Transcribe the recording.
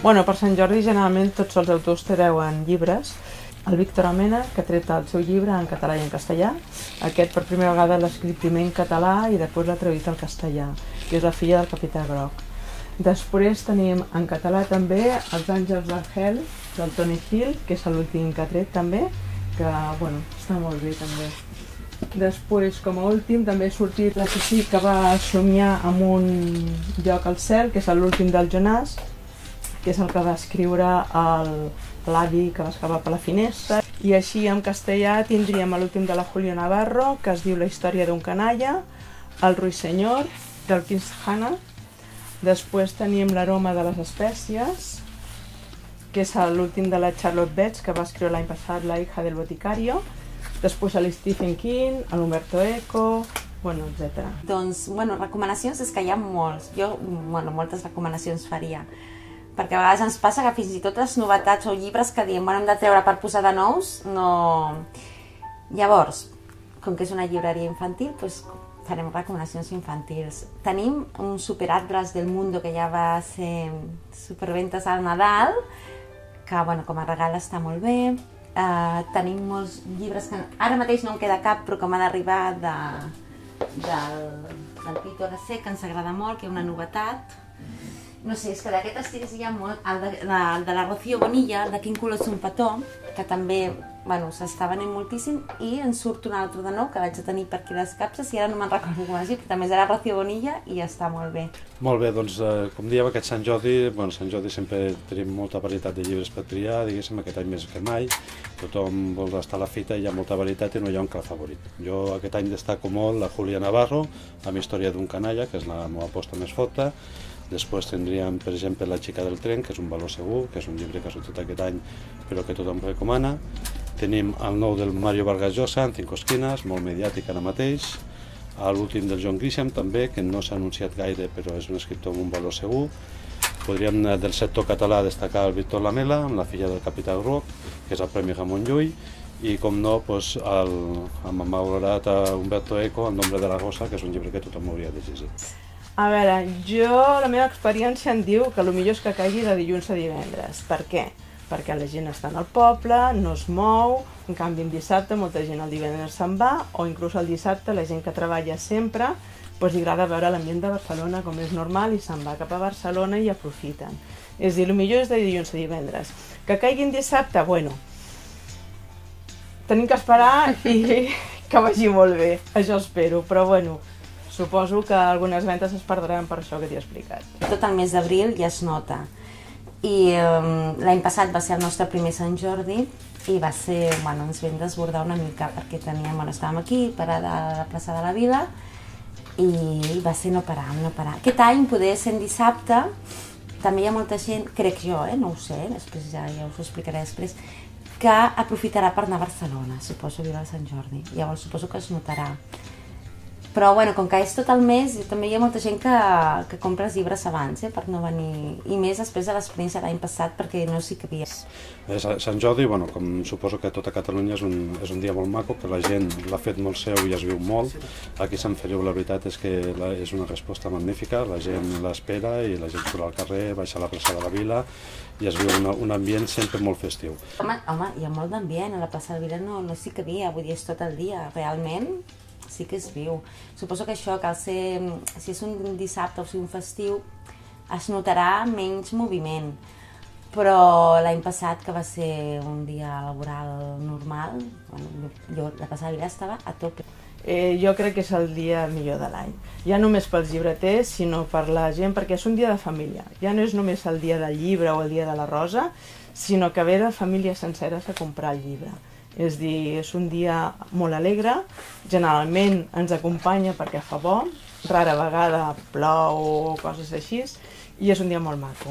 Bueno, per Sant Jordi generalment tots els autors treuen llibres. El Víctor Amena, que ha tret el seu llibre en català i en castellà. Aquest per primera vegada l'ha escrit primer en català i després l'ha traduït al castellà, que és La filla del capità Groc. Després tenim en català també Els àngels d'Argel, del Toni Gil, que és l'últim que ha tret també, que bueno, està molt bé també. Després, com a últim, també ha sortit L'assassí que va somiar amb un lloc al cel, que és l'últim del Jonàs, que és el que va escriure l'avi que va escapar per la finestra. I així en castellà tindríem l'últim de la Julio Navarro, que es diu La història d'un canalla, El ruiseñor, del Quintana. Després tenim L'aroma de les espècies, que és l'últim de la Charlotte Betts, que va escriure l'any passat La hija del boticario. Després el Stephen King, l'Umberto Eco, bueno, etc. Doncs, recomanacions és que hi ha molts. Jo, moltes recomanacions faria. Perquè a vegades ens passa que fins i tot les novetats o llibres que diem hem de treure per posar de nous, no... Llavors, com que és una llibreria infantil, doncs farem recomanacions infantils. Tenim un Superatlas del Mundo que ja va ser superventes al Nadal, que com a regal està molt bé. Tenim molts llibres que ara mateix no en queda cap, però que m'han arribat del Pito Aracé, que ens agrada molt, que és una novetat. No sé, és que d'aquest estil hi ha molt, el de la Rocío Bonilla, el de Quin color és un petó, que també s'està venent moltíssim, i en surt un altre de nou que vaig a tenir per aquí les capses i ara no me'n recordo com es diu, però també és de la Rocío Bonilla i està molt bé. Molt bé, doncs com dèiem, aquest Sant Jordi sempre tenim molta varietat de llibres per triar, diguéssim, aquest any més que mai, tothom vol estar a la fita i hi ha molta varietat i no hi ha un clar favorit. Jo aquest any destaco molt la Julia Navarro, amb Història d'un canalla, que és la meva aposta més forta. Després tindríem, per exemple, La xica del tren, que és un valor segur, que és un llibre que ha sortit aquest any, però que tothom recomana. Tenim el nou del Mario Vargas Llosa, en Cinco esquines, molt mediàtic ara mateix. L'últim del John Grisham, també, que no s'ha anunciat gaire, però és un escriptor amb un valor segur. Podríem, del sector català, destacar el Víctor Lamela, amb La filla del capità Groc, que és el Premi Ramon Llull, i, com no, amb el malaurat Umberto Eco, El nombre de la rosa, que és un llibre que tothom hauria de llegir. A veure, la meva experiència em diu que el millor és que caigui de dilluns a divendres. Per què? Perquè la gent està al poble, no es mou, en canvi en dissabte molta gent el divendres se'n va, o inclús el dissabte la gent que treballa sempre li agrada veure l'ambient de Barcelona com és normal i se'n va cap a Barcelona i aprofiten. És a dir, el millor és de dilluns a divendres. Que caigui en dissabte, tenim que esperar i que vagi molt bé, això espero, però suposo que algunes ventes es perdran per això que t'he explicat. Tot el mes d'abril ja es nota. I l'any passat va ser el nostre primer Sant Jordi i va ser, ens vam desbordar una mica perquè estàvem aquí, parada a la plaça de la Vila, i va ser no parar. Aquest any, poder ser en dissabte, també hi ha molta gent, crec jo, no ho sé, després ja us ho explicaré després, que aprofitarà per anar a Barcelona, suposo, a viure el Sant Jordi. Llavors suposo que es notarà. Però, com que és tot el mes, també hi ha molta gent que compra els llibres abans, per no venir... I més després de l'experiència l'any passat, perquè no s'hi cabia. Sant Jordi, com suposo que tot a Catalunya és un dia molt maco, que la gent l'ha fet molt seu i es viu molt. Aquí a Sant Feliu la veritat és que és una resposta magnífica, la gent l'espera i la gent surt al carrer, baixa a la plaça de la Vila i es viu un ambient sempre molt festiu. Home, hi ha molt d'ambient, a la plaça de la Vila no s'hi cabia, vull dir, és tot el dia, realment. Sí que es viu. Suposo que això, si és un dissabte o un festiu, es notarà menys moviment. Però l'any passat, que va ser un dia laboral normal, jo la plaça de la Vila estava a tope. Jo crec que és el dia millor de l'any. Ja només pels llibreters, sinó per la gent, perquè és un dia de família. Ja no és només el dia del llibre o el dia de la rosa, sinó que ve de famílies senceres a comprar el llibre. És a dir, és un dia molt alegre, generalment ens acompanya perquè fa bo, rara vegada plou o coses així, i és un dia molt maco.